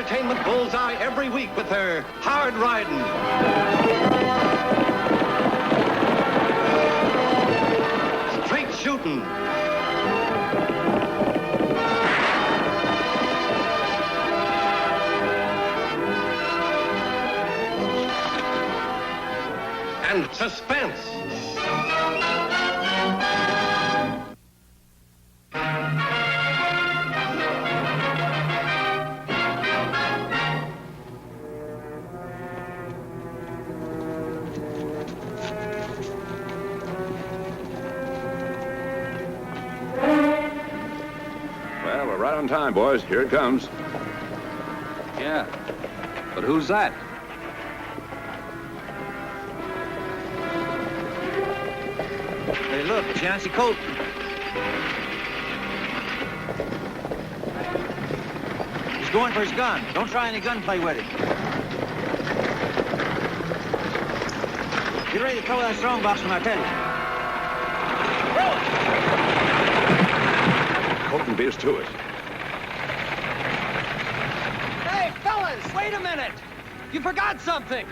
entertainment bullseye every week with her hard riding, straight shooting, and suspense. Well, we're right on time, boys. Here it comes. Yeah, but who's that? Hey, look, it's Yancey Colton. He's going for his gun. Don't try any gunplay with it. Get ready to throw that strongbox when I tell you. Colton beat us to it. Hey, fellas, wait a minute. You forgot something.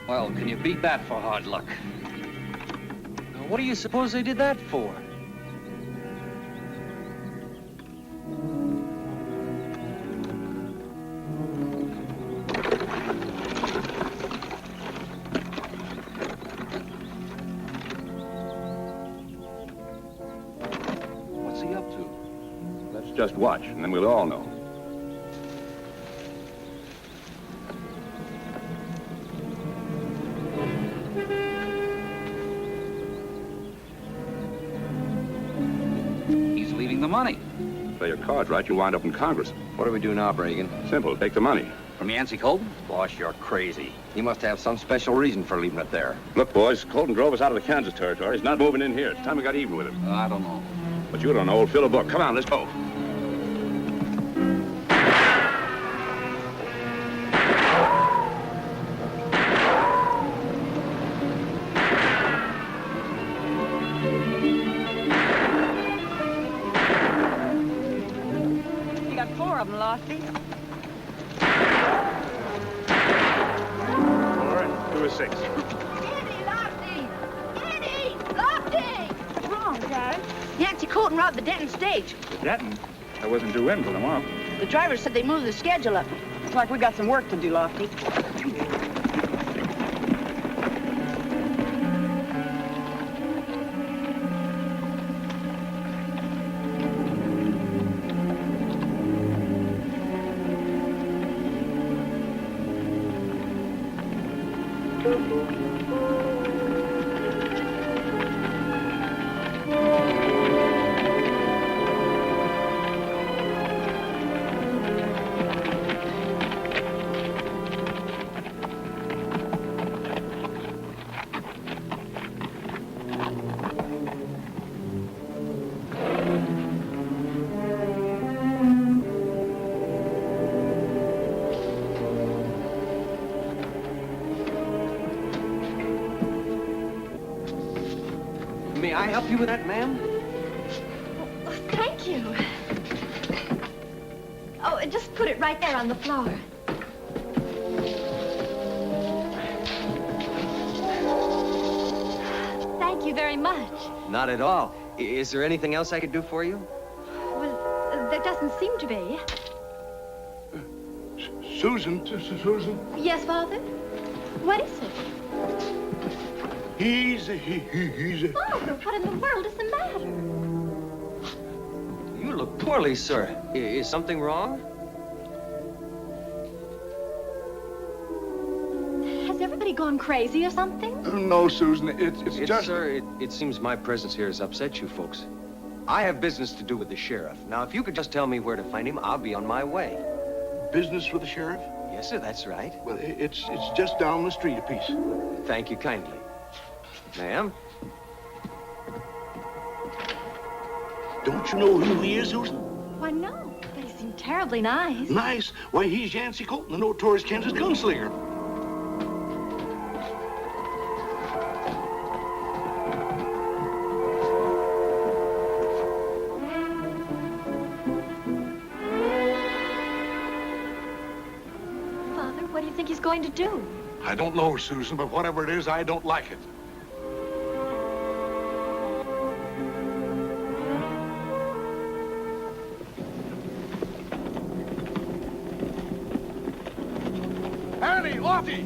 Well, can you beat that for hard luck? Now, what do you suppose they did that for? What's he up to? Let's just watch, and then we'll all know. He's leaving the money. Play your cards right, you wind up in Congress. What do we do now, Reagan? Simple, take the money. From Yancey Colton? Boss, you're crazy. He must have some special reason for leaving it there. Look, boys, Colton drove us out of the Kansas territory. He's not moving in here. It's time we got even with him. I don't know. But you don't know. We'll fill a book. Come on, let's go. You got 4 of them, Lofty. 4 and 2 is 6. Annie, Lofty! Annie! Lofty! What's wrong, Dad? Yancey Colton robbed the Denton stage. Denton? I wasn't due in till tomorrow. The driver said they moved the schedule up. Looks like we got some work to do, Lofty. May I help you with that, ma'am? Oh, thank you. Oh, just put it right there on the floor. Thank you very much. Not at all. Is there anything else I could do for you? Well, there doesn't seem to be. Susan. Yes, Father? What is it? He's Father, what in the world is the matter? You look poorly, sir. Is something wrong? Has everybody gone crazy or something? No, Susan, it's just... Sir, it seems my presence here has upset you folks. I have business to do with the sheriff. Now, if you could just tell me where to find him, I'll be on my way. Business with the sheriff? Yes, sir, that's right. Well, it's just down the street a piece. Thank you kindly. Ma'am? Don't you know who he is, Susan? Why, no. But he seemed terribly nice. Nice? Why, he's Yancey Colton, the notorious Kansas gunslinger. he's going to do? I don't know, Susan, but whatever it is, I don't like it. Annie Oakley!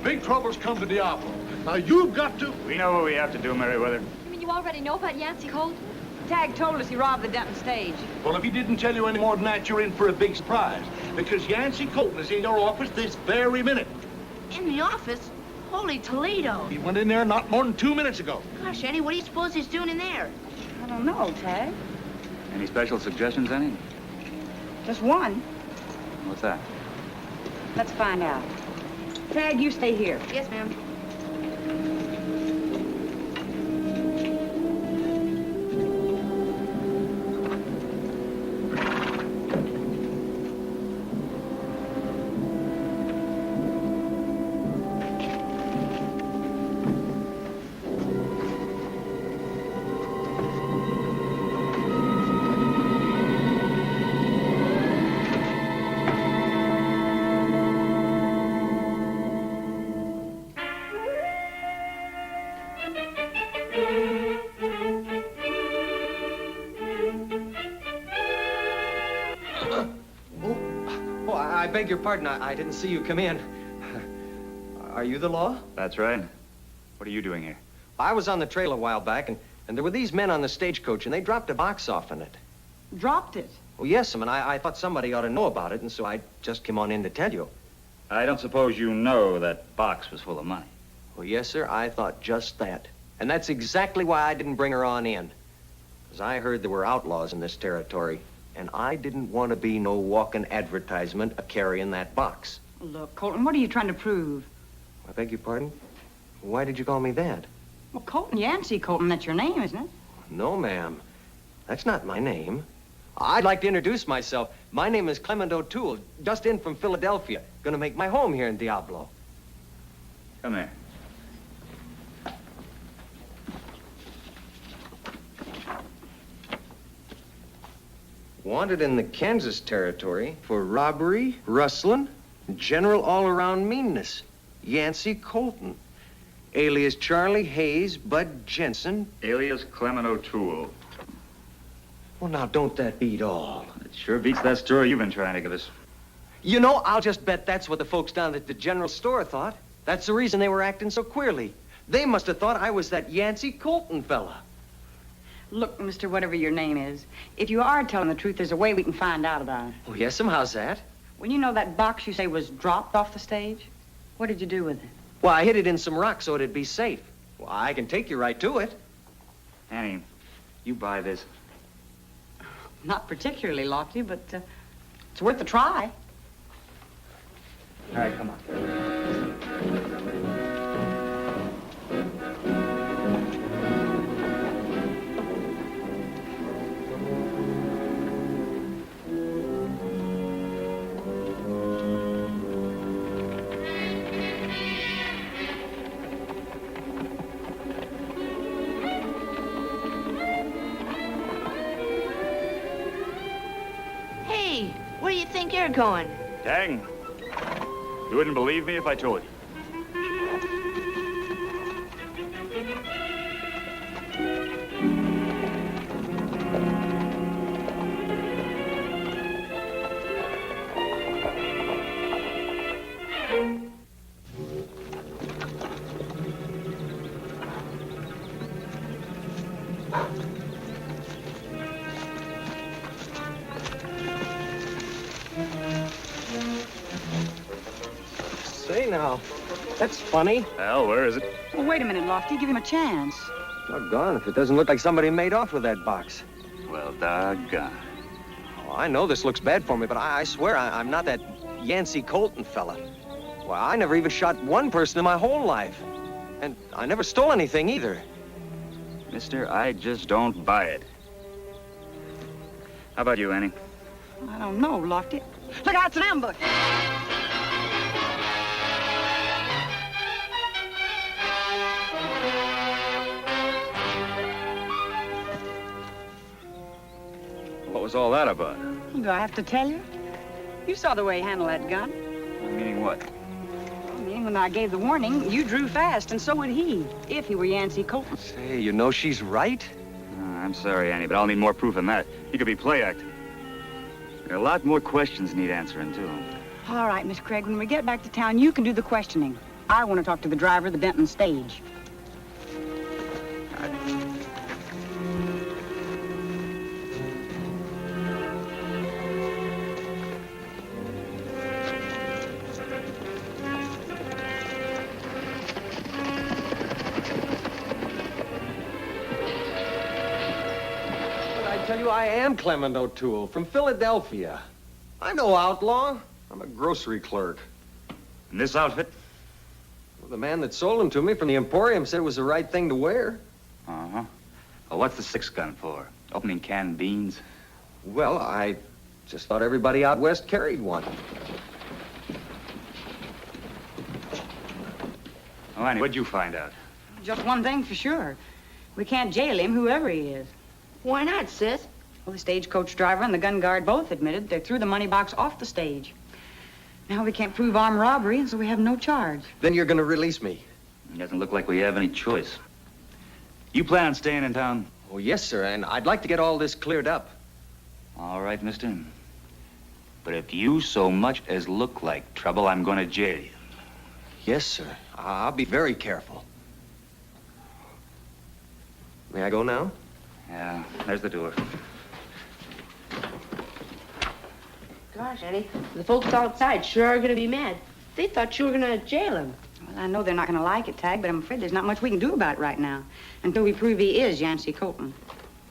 Big trouble's come to Diablo. Now you've got to... We know what we have to do, Meriwhether. You mean you already know about Yancey Colton? Tagg told us he robbed the Denton stage. Well, if he didn't tell you any more than that, you're in for a big surprise. Because Yancey Colton is in your office this very minute. In the office? Holy Toledo. He went in there not more than 2 minutes ago. Gosh, Eddie, what do you suppose he's doing in there? I don't know, Tagg. Any special suggestions, Annie? Just one. What's that? Let's find out. Tagg, you stay here. Yes, ma'am. I beg your pardon. I didn't see you come in. Are you the law? That's right. What are you doing here? I was on the trail a while back, and there were these men on the stagecoach, and they dropped a box off in it. Dropped it? Well, yes, and I thought somebody ought to know about it, and so I just came on in to tell you. I don't suppose you know that box was full of money. Well, yes, sir, I thought just that. And that's exactly why I didn't bring her on in. Because I heard there were outlaws in this territory, and I didn't want to be no walking advertisement a carrying that box. Look, Colton, what are you trying to prove? I beg your pardon? Why did you call me that? Well, Colton, Yancey Colton, that's your name, isn't it? No, ma'am. That's not my name. I'd like to introduce myself. My name is Clement O'Toole, just in from Philadelphia. Gonna make my home here in Diablo. Come here. Wanted in the Kansas territory for robbery, rustling, and general all-around meanness. Yancey Colton, alias Charlie Hayes Bud Jensen. Alias Clement O'Toole. Well, now, don't that beat all? It sure beats that story you've been trying to give us. You know, I'll just bet that's what the folks down at the general store thought. That's the reason they were acting so queerly. They must have thought I was that Yancey Colton fella. Look, mister, whatever your name is, if you are telling the truth, there's a way we can find out about it. Oh, yes, how's that? Well, you know that box you say was dropped off the stage? What did you do with it? Well, I hid it in some rock so it'd be safe. Well, I can take you right to it. Annie, you buy this. Not particularly, Lofty, but it's worth a try. All right, come on. Hey, where do you think you're going? Tagg, you wouldn't believe me if I told you. Say now, that's funny. Well, where is it? Well, wait a minute, Lofty. Give him a chance. Doggone if it doesn't look like somebody made off with that box. Well, doggone. Oh, I know this looks bad for me, but I swear I'm not that Yancey Colton fella. Well, I never even shot one person in my whole life. And I never stole anything either. Mister, I just don't buy it. How about you, Annie? I don't know, Lofty. Look out, it's an ambush. was all that about? Do I have to tell you? You saw the way he handled that gun. Meaning what? I mean, when I gave the warning, you drew fast, and so would he, if he were Yancey Colton. Say, you know she's right. I'm sorry, Annie, but I'll need more proof than that. He could be play acting. There are a lot more questions need answering, too. All right, Miss Craig, when we get back to town, you can do the questioning. I want to talk to the driver of the Benton stage. I tell you, I am Clement O'Toole from Philadelphia. I'm no outlaw. I'm a grocery clerk. In this outfit? Well, the man that sold them to me from the Emporium said it was the right thing to wear. Uh-huh. Well, what's the 6-gun for? Opening canned beans? Well, I just thought everybody out west carried one. Oh, Annie, what'd you find out? Just one thing for sure. We can't jail him, whoever he is. Why not, sis? Well, the stagecoach driver and the gun guard both admitted they threw the money box off the stage. Now we can't prove armed robbery, and so we have no charge. Then you're going to release me? It doesn't look like we have any choice. You plan on staying in town? Oh, yes, sir, and I'd like to get all this cleared up. All right, mister. But if you so much as look like trouble, I'm going to jail you. Yes, sir. I'll be very careful. May I go now? Yeah, there's the door. Gosh, Annie, the folks outside sure are gonna be mad. They thought you were gonna jail him. Well, I know they're not going to like it, Tagg, but I'm afraid there's not much we can do about it right now until we prove he is Yancey Colton.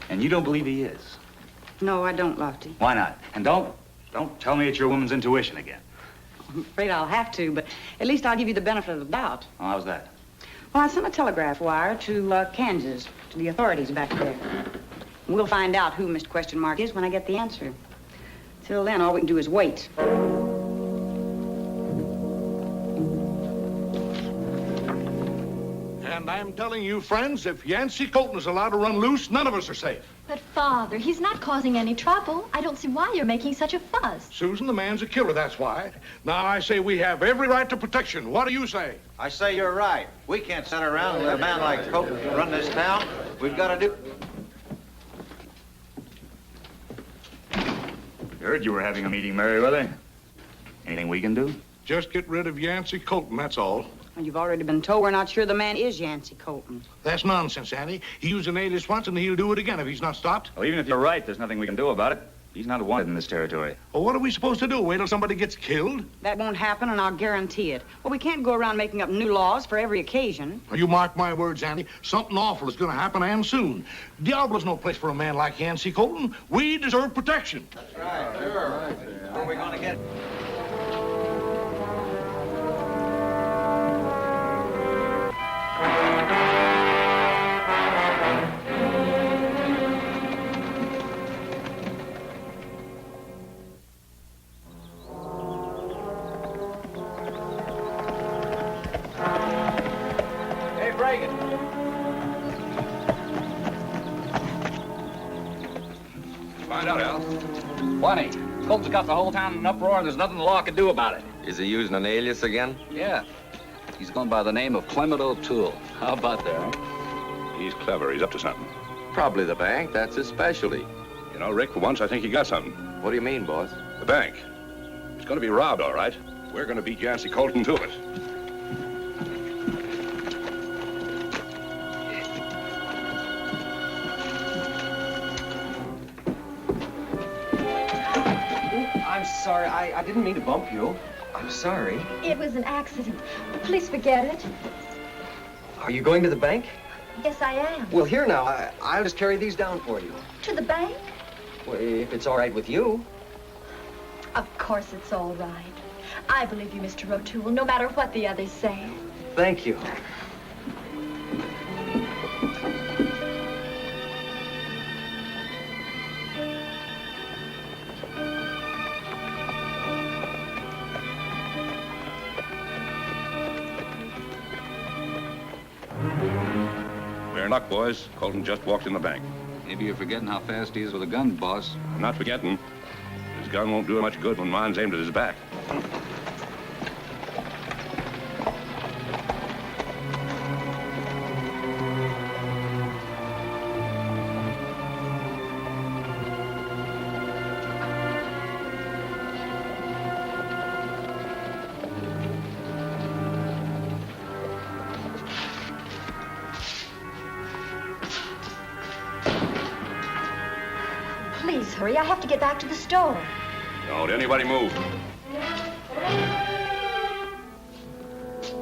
And you don't believe he is? No, I don't, Lofty. Why not? And don't tell me it's your woman's intuition again. I'm afraid I'll have to, but at least I'll give you the benefit of the doubt. Oh, how's that? Well, I sent a telegraph wire to Kansas, to the authorities back there. We'll find out who Mr. Question Mark is when I get the answer. Till then, all we can do is wait. And I'm telling you, friends, if Yancey Colton is allowed to run loose, none of us are safe. But, Father, he's not causing any trouble. I don't see why you're making such a fuss. Susan, the man's a killer, that's why. Now, I say we have every right to protection. What do you say? I say you're right. We can't sit around and let a man like Colton run this town. We've got to do... Heard you were having a meeting, Meriwhether. Anything we can do? Just get rid of Yancey Colton, that's all. Well, you've already been told we're not sure the man is Yancey Colton. That's nonsense, Annie. He used an alias once, and he'll do it again if he's not stopped. Well, even if you're right, there's nothing we can do about it. He's not wanted in this territory. Well, what are we supposed to do? Wait till somebody gets killed? That won't happen, and I'll guarantee it. Well, we can't go around making up new laws for every occasion. You mark my words, Annie. Something awful is going to happen, and soon. Diablo's no place for a man like Yancey Colton. We deserve protection. That's right, sure. Where are we going to get... Find out, Al. Plenty. Colton's got the whole town in an uproar, and there's nothing the law can do about it. Is he using an alias again? Yeah. He's gone by the name of Clement O'Toole. How about that, huh? He's clever. He's up to something. Probably the bank. That's his specialty. You know, Rick, for once, I think he got something. What do you mean, boss? The bank. It's going to be robbed, all right. We're going to beat Yancey Colton to it. I'm sorry. I didn't mean to bump you. I'm sorry. It was an accident. Please forget it. Are you going to the bank? Yes, I am. Well, here now. I'll just carry these down for you. To the bank? Well, if it's all right with you. Of course it's all right. I believe you, Mr. O'Toole, no matter what the others say. Thank you. Fair luck, boys. Colton just walked in the bank. Maybe you're forgetting how fast he is with a gun, boss. I'm not forgetting. His gun won't do him much good when mine's aimed at his back. Please hurry. I have to get back to the store. Don't anybody move.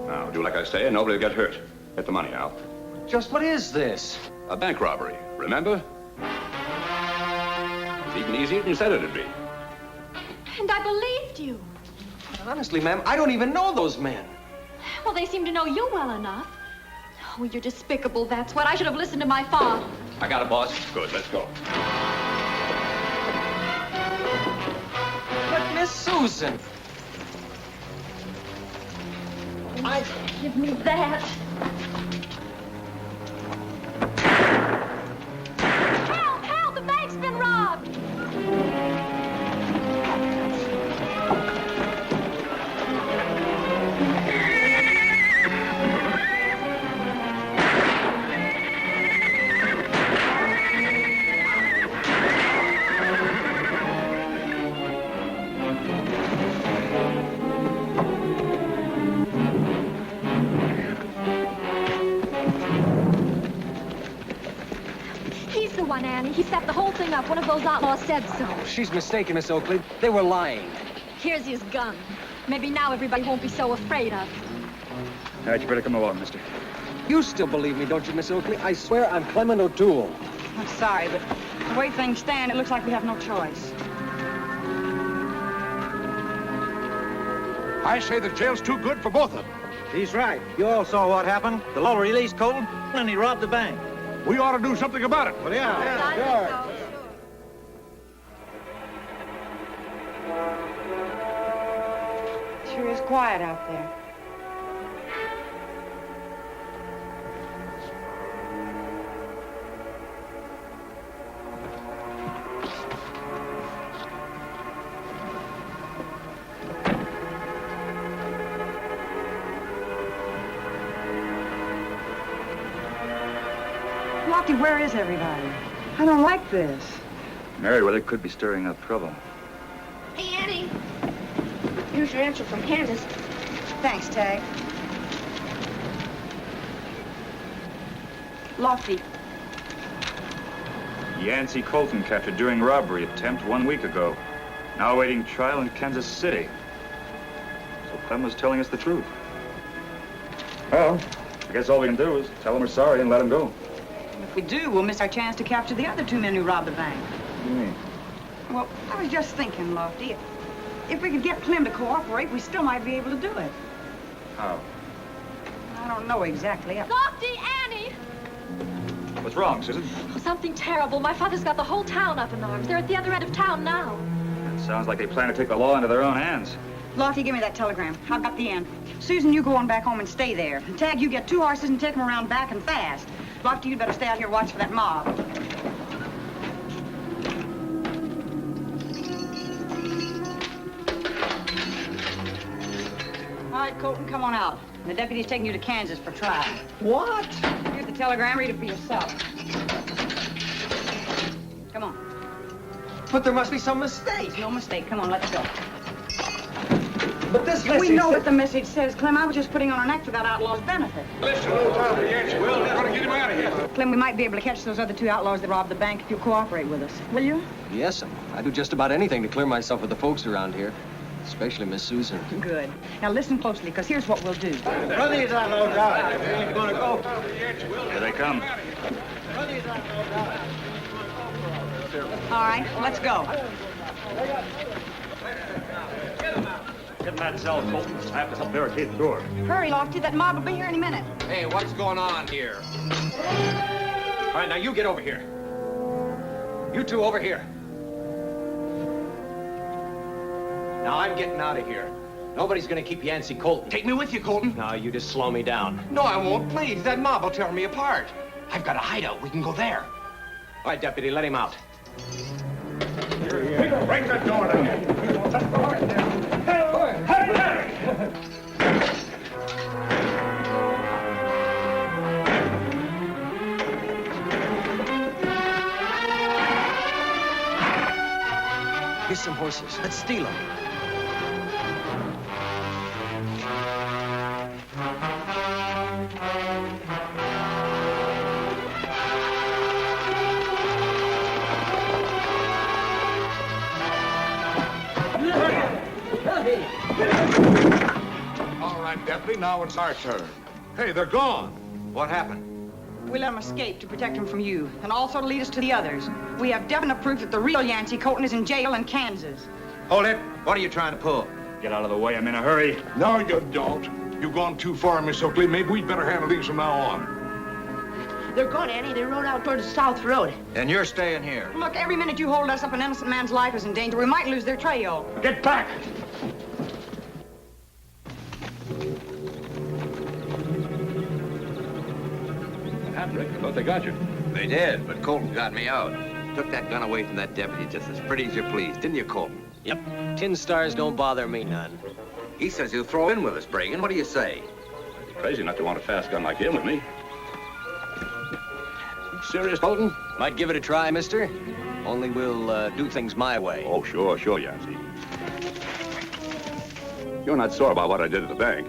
Now, do like I say, and nobody will get hurt. Get the money, Al. Just what is this? A bank robbery, remember? It's even easier than you said it'd be. And I believed you. Honestly, ma'am, I don't even know those men. Well, they seem to know you well enough. Oh, you're despicable, that's what. I should have listened to my father. I got it, boss. Good, let's go. But Miss Susan. Give me that. Help! Help! The bank's been robbed! Annie. He set the whole thing up. One of those outlaws said so. She's mistaken, Miss Oakley. They were lying. Here's his gun. Maybe now everybody won't be so afraid of him. All right, you better come along, mister. You still believe me, don't you, Miss Oakley? I swear I'm Clement O'Toole. I'm sorry, but the way things stand, it looks like we have no choice. I say the jail's too good for both of them. He's right. You all saw what happened. The law released Colton, and he robbed the bank. We ought to do something about it. Well, yeah. Sure is quiet out there. Lofty, where is everybody? I don't like this. Meriwhether could be stirring up trouble. Hey, Annie. Here's your answer from Kansas. Thanks, Tagg. Lofty. Yancey Colton captured during robbery attempt 1 week ago. Now awaiting trial in Kansas City. So Clem was telling us the truth. Well, I guess all we can do is tell him we're sorry and let him go. If we do, we'll miss our chance to capture the other 2 men who robbed the bank. What do you mean? Well, I was just thinking, Lofty, if we could get Clem to cooperate, we still might be able to do it. How? I don't know exactly. Lofty, Annie! What's wrong, Susan? Oh, something terrible. My father's got the whole town up in arms. They're at the other end of town now. It sounds like they plan to take the law into their own hands. Lofty, give me that telegram. I've got the end. Susan, you go on back home and stay there. And Tagg, you get 2 horses and take them around back and fast. Lofty, you'd better stay out here watch for that mob. All right, Colton, come on out. The deputy's taking you to Kansas for trial. What? Here's the telegram. Read it for yourself. Come on. But there must be some mistake. No mistake. Come on, let's go. But this message... We know what the message says, Clem. I was just putting on an act for that outlaw's benefit. Listen, old Tom, Yancey, we're going to get him out of here. Clem, we might be able to catch those other 2 outlaws that robbed the bank if you'll cooperate with us. Will you? Yes, I'd do just about anything to clear myself with the folks around here. Especially Miss Susan. Good. Now listen closely, because here's what we'll do. Run these outlaws out. If you ain't gonna go. Here they come. Run these outlaws out. All right, let's go. Get in that cell, Colton. I have to help barricade the door. Hurry, Lofty. That mob will be here any minute. Hey, what's going on here? All right, now you get over here. You 2 over here. Now I'm getting out of here. Nobody's gonna keep Yancey Colton. Take me with you, Colton. Now you just slow me down. No, I won't. Please, that mob will tear me apart. I've got a hideout. We can go there. All right, deputy, let him out. Break that door down. Here's some horses. Let's steal them. All right, deputy, now it's our turn. Hey, they're gone. What happened? We let him escape to protect him from you, and also to lead us to the others. We have definite proof that the real Yancey Colton is in jail in Kansas. Hold it. What are you trying to pull? Get out of the way. I'm in a hurry. No, you don't. You've gone too far, Miss Oakley. Maybe we'd better handle these from now on. They're gone, Annie. They rode out toward the South Road. And you're staying here. Look, every minute you hold us up, an innocent man's life is in danger. We might lose their trail. Get back! What happened, Rick? I thought they got you. They did, but Colton got me out. Took that gun away from that deputy just as pretty as you please, didn't you, Colton? Yep. Tin stars don't bother me none. He says he'll throw in with us, Bragan. What do you say? I'd be crazy not to want a fast gun like him with me. You serious, Colton? Might give it a try, mister. Only we'll do things my way. Oh, sure, Yancey. You're not sore about what I did at the bank.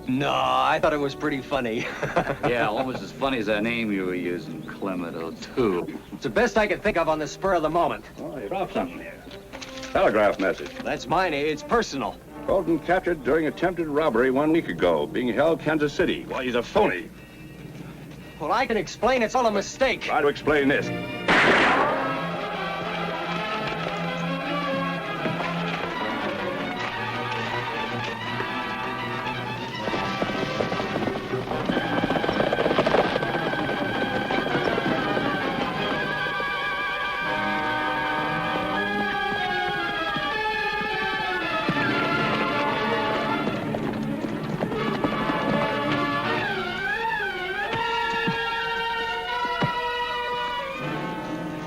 No, I thought it was pretty funny. Yeah, almost as funny as that name you were using, Clement O'Toole. It's the best I could think of on the spur of the moment. Oh, you dropped something here. Telegraph message. That's mine. It's personal. Colton captured during attempted robbery 1 week ago, being held Kansas City. Why, he's a phony. Well, I can explain. It's all a mistake. Try to explain this.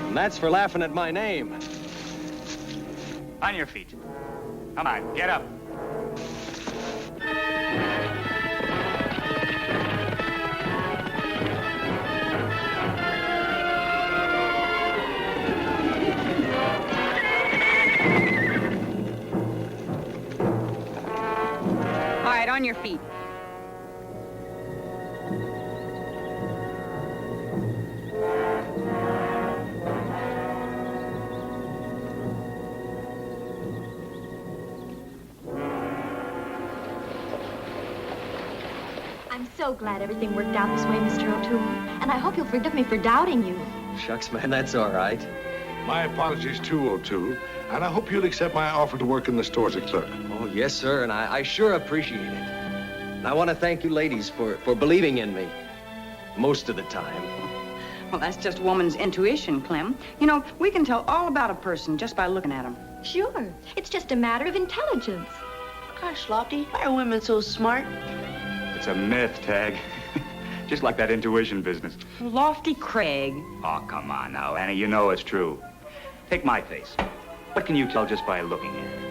And that's for laughing at my name. On your feet. Come on, get up. All right, on your feet. I'm so glad everything worked out this way, Mr. O'Toole. And I hope you'll forgive me for doubting you. Shucks, man, that's all right. My apologies too, O'Toole. And I hope you'll accept my offer to work in the store as a clerk. Oh, yes, sir, and I sure appreciate it. And I want to thank you ladies for believing in me. Most of the time. Well, that's just woman's intuition, Clem. You know, we can tell all about a person just by looking at him. Sure. It's just a matter of intelligence. Gosh, Lofty, why are women so smart? It's a myth, Tagg. Just like that intuition business. Lofty Craig. Oh, come on now, Annie. You know it's true. Take my face. What can you tell just by looking at it?